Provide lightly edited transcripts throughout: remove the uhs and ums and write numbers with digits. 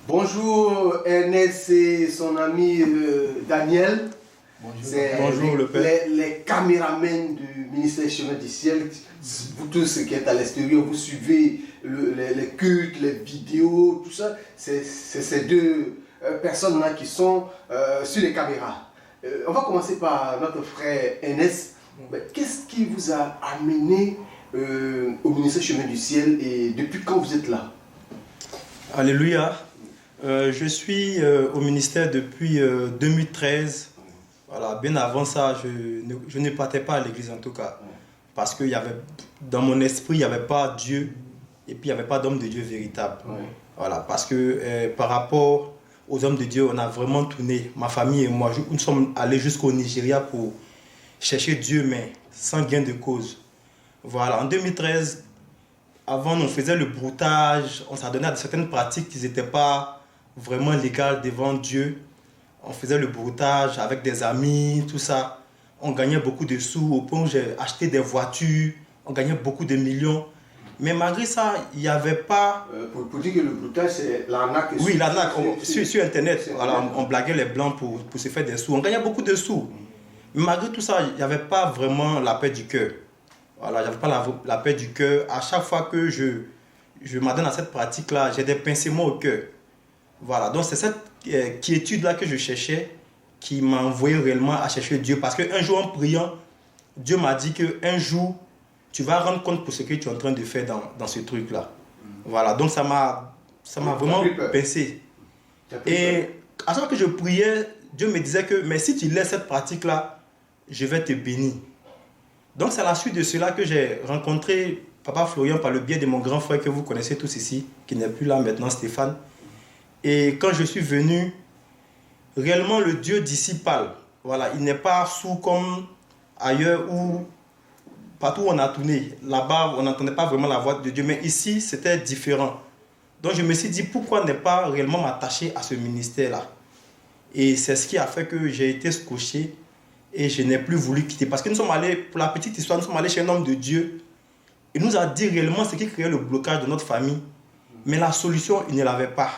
Bonjour Ernest et son ami Daniel. Bonjour le père. Les caméramans du ministère des Chemins du Ciel, vous tous qui êtes à l'extérieur, vous suivez les cultes, les vidéos, tout ça. C'est ces deux personnes-là qui sont sur les caméras. On va commencer par notre frère Ernest. Qu'est-ce qui vous a amené au ministère des Chemins du Ciel et depuis quand vous êtes là? Alléluia. Je suis au ministère depuis 2013. Voilà, bien avant ça, je ne partais pas à l'église en tout cas. Parce que dans mon esprit, il n'y avait pas Dieu et puis il n'y avait pas d'homme de Dieu véritable. Voilà, parce que par rapport aux hommes de Dieu, on a vraiment tourné, ma famille et moi, nous sommes allés jusqu'au Nigeria pour chercher Dieu, mais sans gain de cause. Voilà, en 2013, avant, on faisait le broutage, on s'adonnait à certaines pratiques qui n'étaient pas vraiment légales devant Dieu. On faisait le broutage avec des amis, tout ça. On gagnait beaucoup de sous, au point où j'ai acheté des voitures, on gagnait beaucoup de millions. Mais malgré ça, il n'y avait pas... Pour dire que le broutage, c'est l'arnaque. Oui, l'arnaque, sur Internet. Voilà, on blaguait les Blancs pour se faire des sous. On gagnait beaucoup de sous. Mais malgré tout ça, il n'y avait pas vraiment la paix du cœur. Voilà, j'avais pas la paix du cœur. À chaque fois que je m'adonne à cette pratique-là, j'ai des pincements au cœur. Voilà, donc c'est cette quiétude-là que je cherchais qui m'a envoyé réellement à chercher Dieu. Parce qu'un jour en priant, Dieu m'a dit qu'un jour, tu vas rendre compte pour ce que tu es en train de faire dans ce truc-là. Voilà, donc ça m'a vraiment pincé. Et à chaque fois que je priais, Dieu me disait que mais si tu laisses cette pratique-là, je vais te bénir. Donc c'est à la suite de cela que j'ai rencontré Papa Florian par le biais de mon grand frère que vous connaissez tous ici, qui n'est plus là maintenant, Stéphane. Et quand je suis venu, réellement le Dieu d'ici parle. Voilà, il n'est pas sourd comme ailleurs où partout où on a tourné. Là-bas, on n'entendait pas vraiment la voix de Dieu, mais ici, c'était différent. Donc je me suis dit, pourquoi ne pas réellement m'attacher à ce ministère-là? Et c'est ce qui a fait que j'ai été scotché et je n'ai plus voulu quitter. Parce que nous sommes allés, pour la petite histoire, nous sommes allés chez un homme de Dieu. Il nous a dit réellement ce qui créait le blocage de notre famille. Mais la solution, il ne l'avait pas.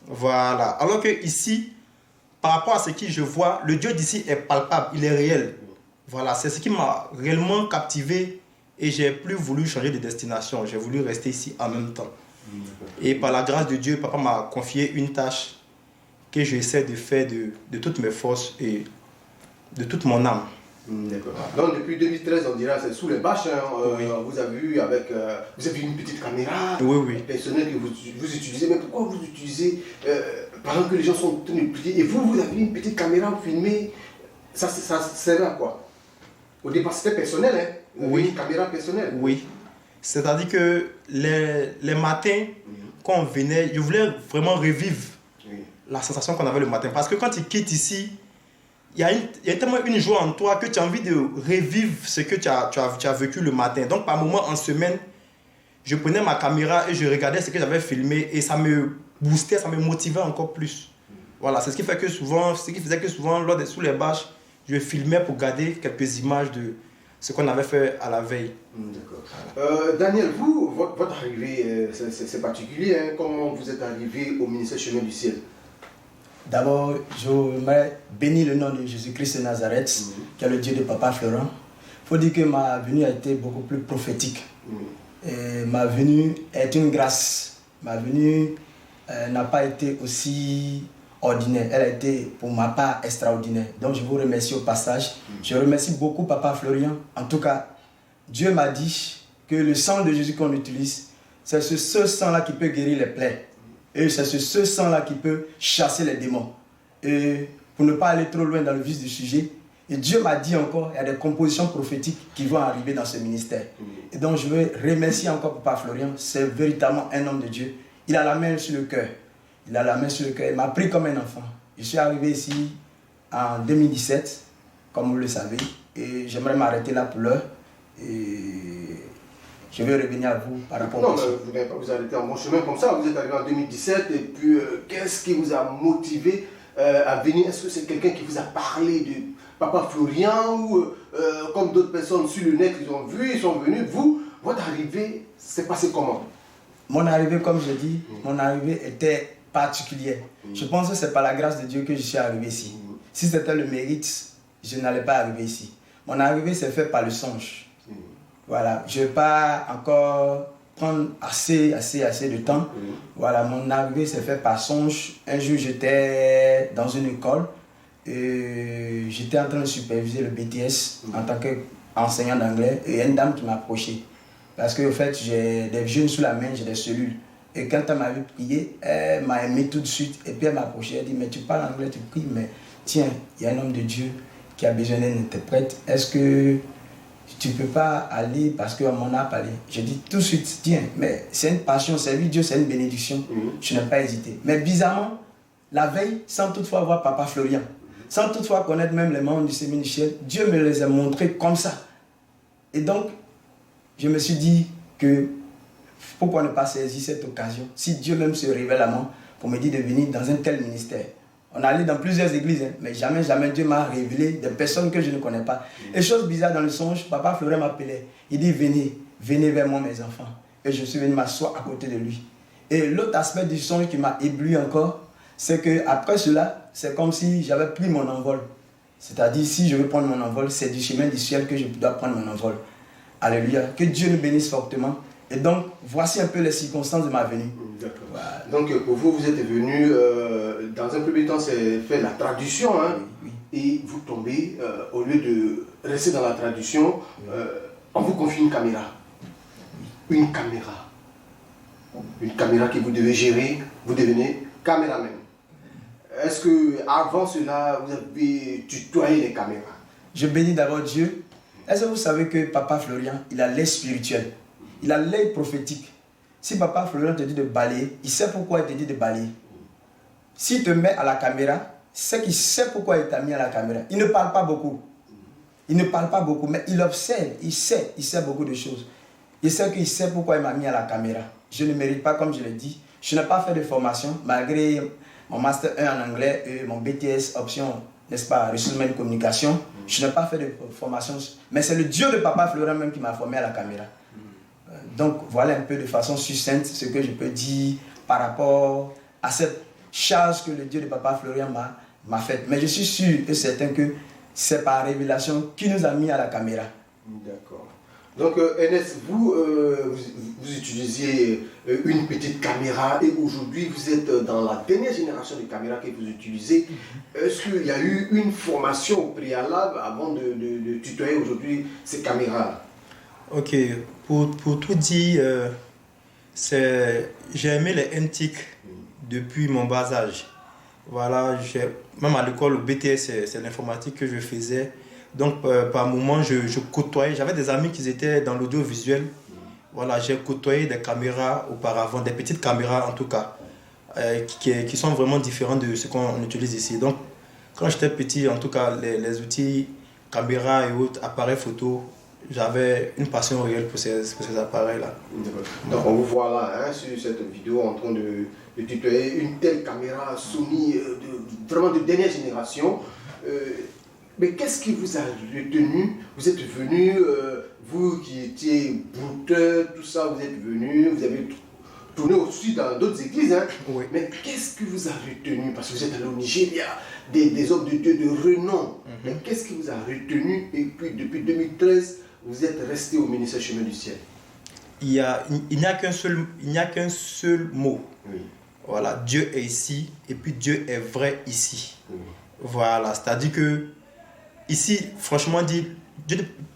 Voilà. Alors que ici, par rapport à ce que je vois, le Dieu d'ici est palpable, il est réel. Voilà, c'est ce qui m'a réellement captivé et j'ai plus voulu changer de destination. J'ai voulu rester ici en même temps. Et par la grâce de Dieu, papa m'a confié une tâche que j'essaie de faire de toutes mes forces et de toute mon âme. D'accord. Donc depuis 2013, on dirait c'est sous les bâches. Oui. Vous avez eu une petite caméra personnelle que vous utilisez. Mais pourquoi vous utilisez pendant que les gens sont en train de prier et vous avez une petite caméra, vous filmez, ça sert à quoi? Au départ c'était personnel, hein? Oui. Une caméra personnelle. Oui. C'est-à-dire que les matins, quand on venait, je voulais vraiment revivre la sensation qu'on avait le matin. Parce que quand tu quittes ici, il y a tellement une joie en toi que tu as envie de revivre ce que tu as vécu le matin. Donc par moment, en semaine, je prenais ma caméra et je regardais ce que j'avais filmé et ça me boostait, ça me motivait encore plus. Voilà, c'est ce qui faisait que souvent, lors des sous les bâches, je filmais pour garder quelques images de ce qu'on avait fait à la veille. D'accord. Daniel, votre arrivée, c'est particulier, hein? Comment vous êtes arrivé au ministère Chemin du Ciel? D'abord, je voudrais bénir le nom de Jésus-Christ de Nazareth, qui est le Dieu de Papa Florent. Il faut dire que ma venue a été beaucoup plus prophétique. Et ma venue est une grâce. Ma venue n'a pas été aussi ordinaire. Elle a été, pour ma part, extraordinaire. Donc, je vous remercie au passage. Je remercie beaucoup Papa Florian. En tout cas, Dieu m'a dit que le sang de Jésus qu'on utilise, c'est ce seul sang-là qui peut guérir les plaies. Et c'est ce seul sang-là qui peut chasser les démons. Et pour ne pas aller trop loin dans le vif du sujet, et Dieu m'a dit encore, il y a des compositions prophétiques qui vont arriver dans ce ministère. Et donc je veux remercier encore Papa Florian, c'est véritablement un homme de Dieu. Il a la main sur le cœur. Il a la main sur le cœur. Il m'a pris comme un enfant. Je suis arrivé ici en 2017, comme vous le savez, et j'aimerais m'arrêter là pour l'heure. Et je vais revenir à vous par rapport à ça. Non, vous n'avez pas vous arrêter en bon chemin comme ça. Vous êtes arrivé en 2017 et puis qu'est-ce qui vous a motivé à venir? Est-ce que c'est quelqu'un qui vous a parlé de Papa Florian ou comme d'autres personnes sur le net, ils ont vu, ils sont venus? Votre arrivée s'est passée comment? Mon arrivée, comme je dis, mon arrivée était particulière. Je pense que c'est par la grâce de Dieu que je suis arrivé ici. Si c'était le mérite, je n'allais pas arriver ici. Mon arrivée s'est faite par le songe. Voilà, je ne vais pas encore prendre assez de temps. Voilà, mon arrivée s'est faite par songe. Un jour, j'étais dans une école. J'étais en train de superviser le BTS en tant qu'enseignant d'anglais. Et il y a une dame qui m'a approché. Parce qu'en fait, j'ai des jeunes sous la main, j'ai des cellules. Et quand elle m'a vu prier, elle m'a aimé tout de suite. Et puis elle m'a approché, elle dit, mais tu parles anglais, tu pries, mais tiens, il y a un homme de Dieu qui a besoin d'un interprète. Est-ce que tu ne peux pas aller parce qu'on m'en a parlé? J'ai dit tout de suite, tiens, mais c'est une passion, servir Dieu, c'est une bénédiction. Je n'ai pas hésité. Mais bizarrement, la veille, sans toutefois voir Papa Florian, sans toutefois connaître même les membres du Saint-Michel, Dieu me les a montrés comme ça. Et donc, je me suis dit que pourquoi ne pas saisir cette occasion? Si Dieu même se révèle à moi pour me dire de venir dans un tel ministère. On est allé dans plusieurs églises, mais jamais Dieu m'a révélé des personnes que je ne connais pas. Et chose bizarre dans le songe, Papa Florian m'appelait. Il dit, venez vers moi mes enfants. Et je suis venu m'asseoir à côté de lui. Et l'autre aspect du songe qui m'a ébloui encore, c'est qu'après cela, c'est comme si j'avais pris mon envol. C'est-à-dire, si je veux prendre mon envol, c'est du chemin du ciel que je dois prendre mon envol. Alléluia. Que Dieu nous bénisse fortement. Et donc, voici un peu les circonstances de ma venue. D'accord. Voilà. Donc, pour vous, vous êtes venu, dans un premier temps, c'est faire la traduction, hein, Oui. et vous tombez, au lieu de rester dans la traduction, on vous confie une caméra. Une caméra. Une caméra que vous devez gérer, vous devenez caméraman. Est-ce qu'avant cela, vous avez tutoyé les caméras? Je bénis d'abord Dieu. Est-ce que vous savez que Papa Florian, il a l'œil spirituel, il a l'œil prophétique. Si Papa Florian te dit de balayer, il sait pourquoi il te dit de balayer. S'il te met à la caméra, c'est qu'il sait pourquoi il t'a mis à la caméra. Il ne parle pas beaucoup. Il ne parle pas beaucoup, mais il observe, il sait beaucoup de choses. Il sait qu'il sait pourquoi il m'a mis à la caméra. Je ne mérite pas, comme je l'ai dit. Je n'ai pas fait de formation, malgré mon Master 1 en anglais et mon BTS option, n'est-ce pas, ressources humaines et communication. Je n'ai pas fait de formation, mais c'est le Dieu de Papa Florian même qui m'a formé à la caméra. Donc voilà un peu de façon succincte ce que je peux dire par rapport à cette charge que le Dieu de Papa Florian m'a faite. Mais je suis sûr et certain que c'est par révélation qu'il nous a mis à la caméra. D'accord. Donc Ernest, vous utilisiez une petite caméra et aujourd'hui vous êtes dans la dernière génération de caméras que vous utilisez. Est-ce qu'il y a eu une formation préalable avant de tutoyer aujourd'hui ces caméras? Ok, pour tout dire, j'ai aimé les NTIC depuis mon bas âge. Voilà, même à l'école, au BTS, c'est l'informatique que je faisais. Donc, par moments, je côtoyais. J'avais des amis qui étaient dans l'audiovisuel. Voilà, j'ai côtoyé des caméras auparavant, des petites caméras en tout cas, qui sont vraiment différentes de ce qu'on utilise ici. Donc, quand j'étais petit, en tout cas, les outils, caméras et autres, appareils photo, j'avais une passion réelle pour ces appareils-là. Donc, on vous voit là, hein, sur cette vidéo, en train de tutoyer une telle caméra Sony, vraiment de dernière génération. Mais qu'est-ce qui vous a retenu? Vous êtes venu, vous qui étiez brouteur, tout ça, vous êtes venu, vous avez tourné aussi dans d'autres églises. Hein? Oui. Mais qu'est-ce qui vous a retenu? Parce que vous êtes allé au Nigeria, des hommes de Dieu de renom. Mais qu'est-ce qui vous a retenu? Et puis depuis 2013, vous êtes resté au ministère Chemin du Ciel. Il n'y a qu'un seul mot. Oui. Voilà, Dieu est ici et puis Dieu est vrai ici. Oui. Voilà, c'est-à-dire que ici, franchement dit,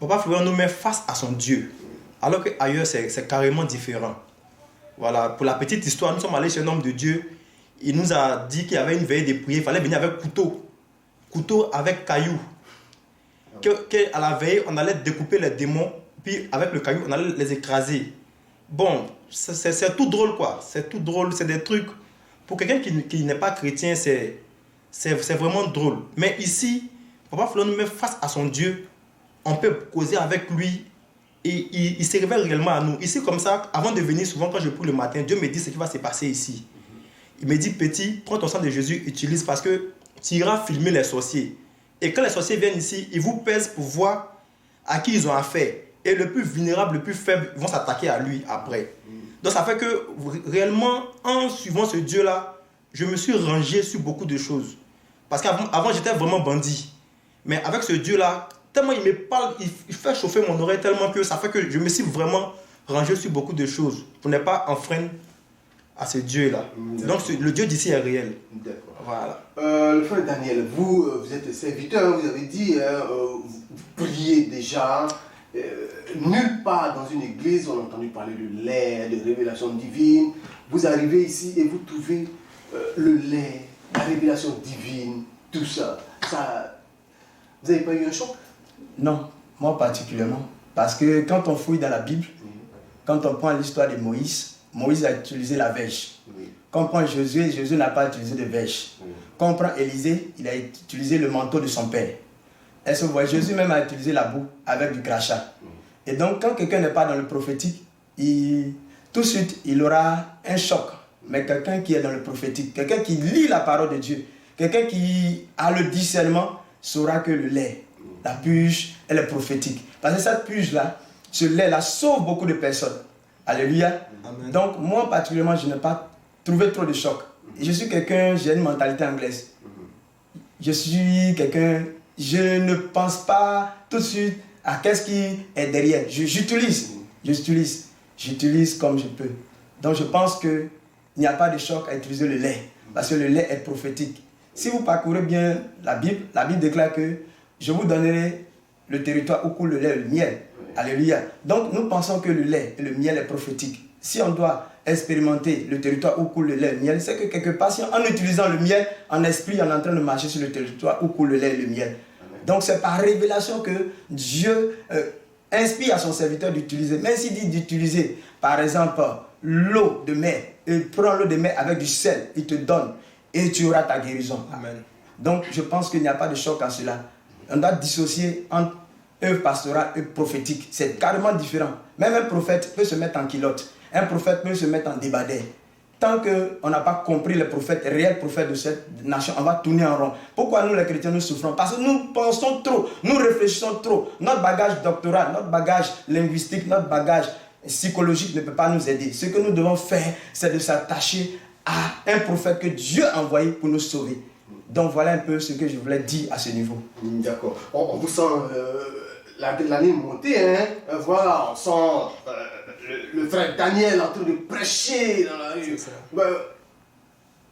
Papa Florian nous met face à son Dieu. Alors qu'ailleurs, c'est carrément différent. Voilà, pour la petite histoire, nous sommes allés chez un homme de Dieu. Il nous a dit qu'il y avait une veille de prière. Il fallait venir avec couteau. Couteau avec caillou. Qu'à la veille, on allait découper les démons. Puis avec le caillou, on allait les écraser. Bon, c'est tout drôle quoi. C'est tout drôle. C'est des trucs. Pour quelqu'un qui n'est pas chrétien, c'est vraiment drôle. Mais ici, Papa Florian nous met face à son Dieu. On peut causer avec lui. Et il se révèle réellement à nous. Ici, comme ça, avant de venir, souvent quand je prie le matin, Dieu me dit ce qui va se passer ici. Il me dit, petit, prends ton sang de Jésus, utilise parce que tu iras filmer les sorciers. Et quand les sorciers viennent ici, ils vous pèsent pour voir à qui ils ont affaire. Et le plus vulnérable, le plus faible, vont s'attaquer à lui après. Donc ça fait que réellement, en suivant ce Dieu-là, je me suis rangé sur beaucoup de choses. Parce qu'avant, j'étais vraiment bandit. Mais avec ce Dieu-là, tellement il me parle, il fait chauffer mon oreille tellement que ça fait que je me suis vraiment rangé sur beaucoup de choses pour ne pas enfreindre à ce Dieu-là. Donc le Dieu d'ici est réel. D'accord. Voilà. Le frère Daniel, vous êtes serviteur, vous avez dit, vous priez déjà. Nulle part dans une église on a entendu parler de lait, de révélation divine. Vous arrivez ici et vous trouvez le lait, la révélation divine, tout ça. Vous n'avez pas eu un choc? Non, moi particulièrement. Parce que quand on fouille dans la Bible, quand on prend l'histoire de Moïse, Moïse a utilisé la verge. Quand on prend Josué, Josué n'a pas utilisé de verge. Quand on prend Élisée, il a utilisé le manteau de son père. Est-ce que vous voyez, Jésus même a utilisé la boue avec du crachat. Et donc, quand quelqu'un n'est pas dans le prophétique, tout de suite, il aura un choc. Mais quelqu'un qui est dans le prophétique, quelqu'un qui lit la parole de Dieu, quelqu'un qui a le discernement, saura que le lait, la purge, elle est prophétique. Parce que cette purge-là, ce lait-là sauve beaucoup de personnes. Alléluia. Amen. Donc, moi, particulièrement, je n'ai pas trouvé trop de choc. Je suis quelqu'un, j'ai une mentalité anglaise. Je suis quelqu'un, je ne pense pas tout de suite à qu'est-ce qui est derrière. J'utilise comme je peux. Donc, je pense qu'il n'y a pas de choc à utiliser le lait. Parce que le lait est prophétique. Si vous parcourez bien la Bible déclare que je vous donnerai le territoire où coule le lait et le miel. Alléluia. Donc nous pensons que le lait et le miel est prophétique. Si on doit expérimenter le territoire où coule le lait et le miel, c'est que quelque part, en utilisant le miel, en esprit, on est en train de marcher sur le territoire où coule le lait et le miel. Donc c'est par révélation que Dieu inspire à son serviteur d'utiliser. Même s'il dit d'utiliser, par exemple, l'eau de mer, il prend l'eau de mer avec du sel, il te donne. Et tu auras ta guérison. Amen. Donc, je pense qu'il n'y a pas de choc en cela. On doit dissocier entre œuvre pastorale et prophétique. C'est carrément différent. Même un prophète peut se mettre en culotte. Un prophète peut se mettre en débardeur. Tant qu'on n'a pas compris les prophètes, les réels prophètes de cette nation, on va tourner en rond. Pourquoi nous, les chrétiens, nous souffrons? Parce que nous pensons trop, nous réfléchissons trop. Notre bagage doctoral, notre bagage linguistique, notre bagage psychologique ne peut pas nous aider. Ce que nous devons faire, c'est de s'attacher à un prophète que Dieu a envoyé pour nous sauver. Donc voilà un peu ce que je voulais dire à ce niveau. D'accord. On vous sent l'année monter, hein? Voilà, on sent le frère Daniel en train de prêcher dans la rue.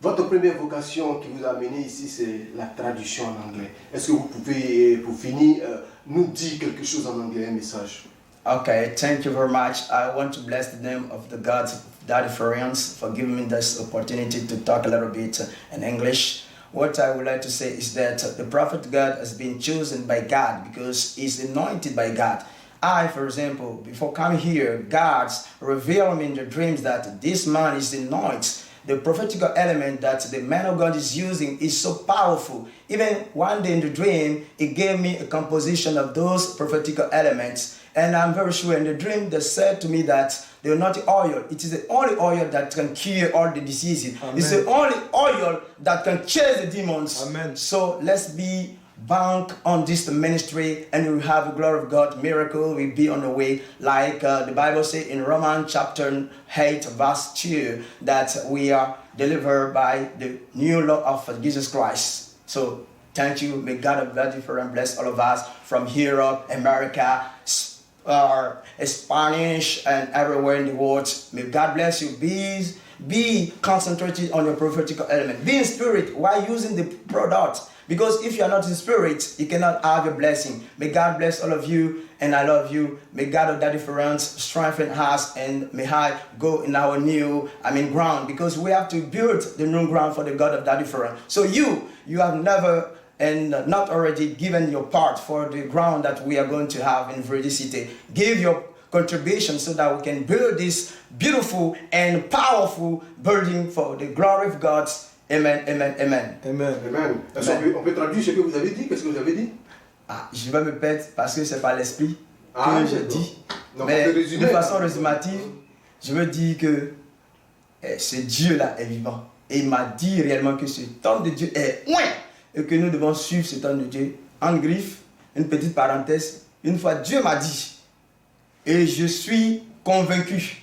Votre première vocation qui vous a amené ici, c'est la traduction en anglais. Est-ce que vous pouvez, pour finir, nous dire quelque chose en anglais, un message? Okay, thank you very much. I want to bless the name of the God, Daddy Florence, for giving me this opportunity to talk a little bit in English. What I would like to say is that the prophet God has been chosen by God because he's anointed by God. I, for example, before coming here, God's revealed me in the dreams that this man is anointed. The prophetic element that the man of God is using is so powerful. Even one day in the dream, he gave me a composition of those prophetic elements. And I'm very sure in the dream they said to me that they are not oil. It is the only oil that can cure all the diseases. Amen. It's the only oil that can chase the demons. Amen. So let's be bound on this ministry and we have the glory of God. Miracle will be on the way. Like the Bible says in Romans chapter 8 verse 2 that we are delivered by the new law of Jesus Christ. So thank you. May God bless all of us from Europe, America, Spanish and everywhere in the world. May God bless you. Be concentrated on your prophetic element. Be in spirit while using the product. Because if you are not in spirit, you cannot have your blessing. May God bless all of you and I love you. May God of that difference strengthen us and may I go in our new ground. Because we have to build the new ground for the God of that difference. So you have never and not already given your part for the ground that we are going to have in Verde City. Give your contribution so that we can build this beautiful and powerful building for the glory of God. Amen, amen, amen. Amen, amen. On peut traduire ce que vous avez dit? Qu'est-ce que vous avez dit? Je vais me perdre parce que c'est par l'esprit que je dis. Non, mais de façon résumative, je veux dire que ce Dieu-là est vivant. Et il m'a dit réellement que ce temps de Dieu est loin. Et que nous devons suivre ce temps de Dieu. En griffe, une petite parenthèse. Une fois, Dieu m'a dit, et je suis convaincu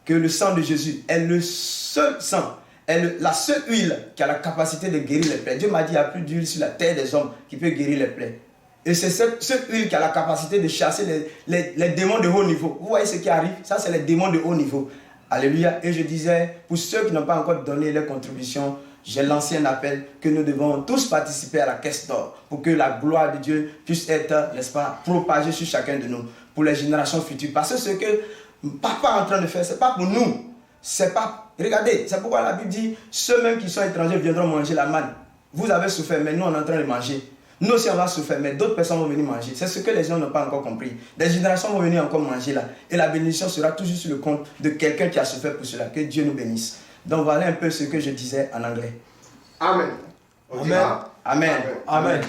que le sang de Jésus est le seul sang, est la seule huile qui a la capacité de guérir les plaies. Dieu m'a dit, il n'y a plus d'huile sur la terre des hommes qui peut guérir les plaies. Et c'est cette huile qui a la capacité de chasser les démons de haut niveau. Vous voyez ce qui arrive? Ça, c'est les démons de haut niveau. Alléluia. Et je disais, pour ceux qui n'ont pas encore donné leur contribution, j'ai lancé un appel que nous devons tous participer à la caisse d'or pour que la gloire de Dieu puisse être, n'est-ce pas, propagée sur chacun de nous, pour les générations futures. Parce que ce que papa est en train de faire, ce n'est pas pour nous. C'est pas... Regardez, c'est pourquoi la Bible dit, ceux même qui sont étrangers viendront manger la manne. Vous avez souffert, mais nous on est en train de manger. Nous aussi on va souffrir, mais d'autres personnes vont venir manger. C'est ce que les gens n'ont pas encore compris. Des générations vont venir encore manger là. Et la bénédiction sera toujours sur le compte de quelqu'un qui a souffert pour cela. Que Dieu nous bénisse. Donc voilà un peu ce que je disais en anglais. Amen. Amen. Amen. Amen.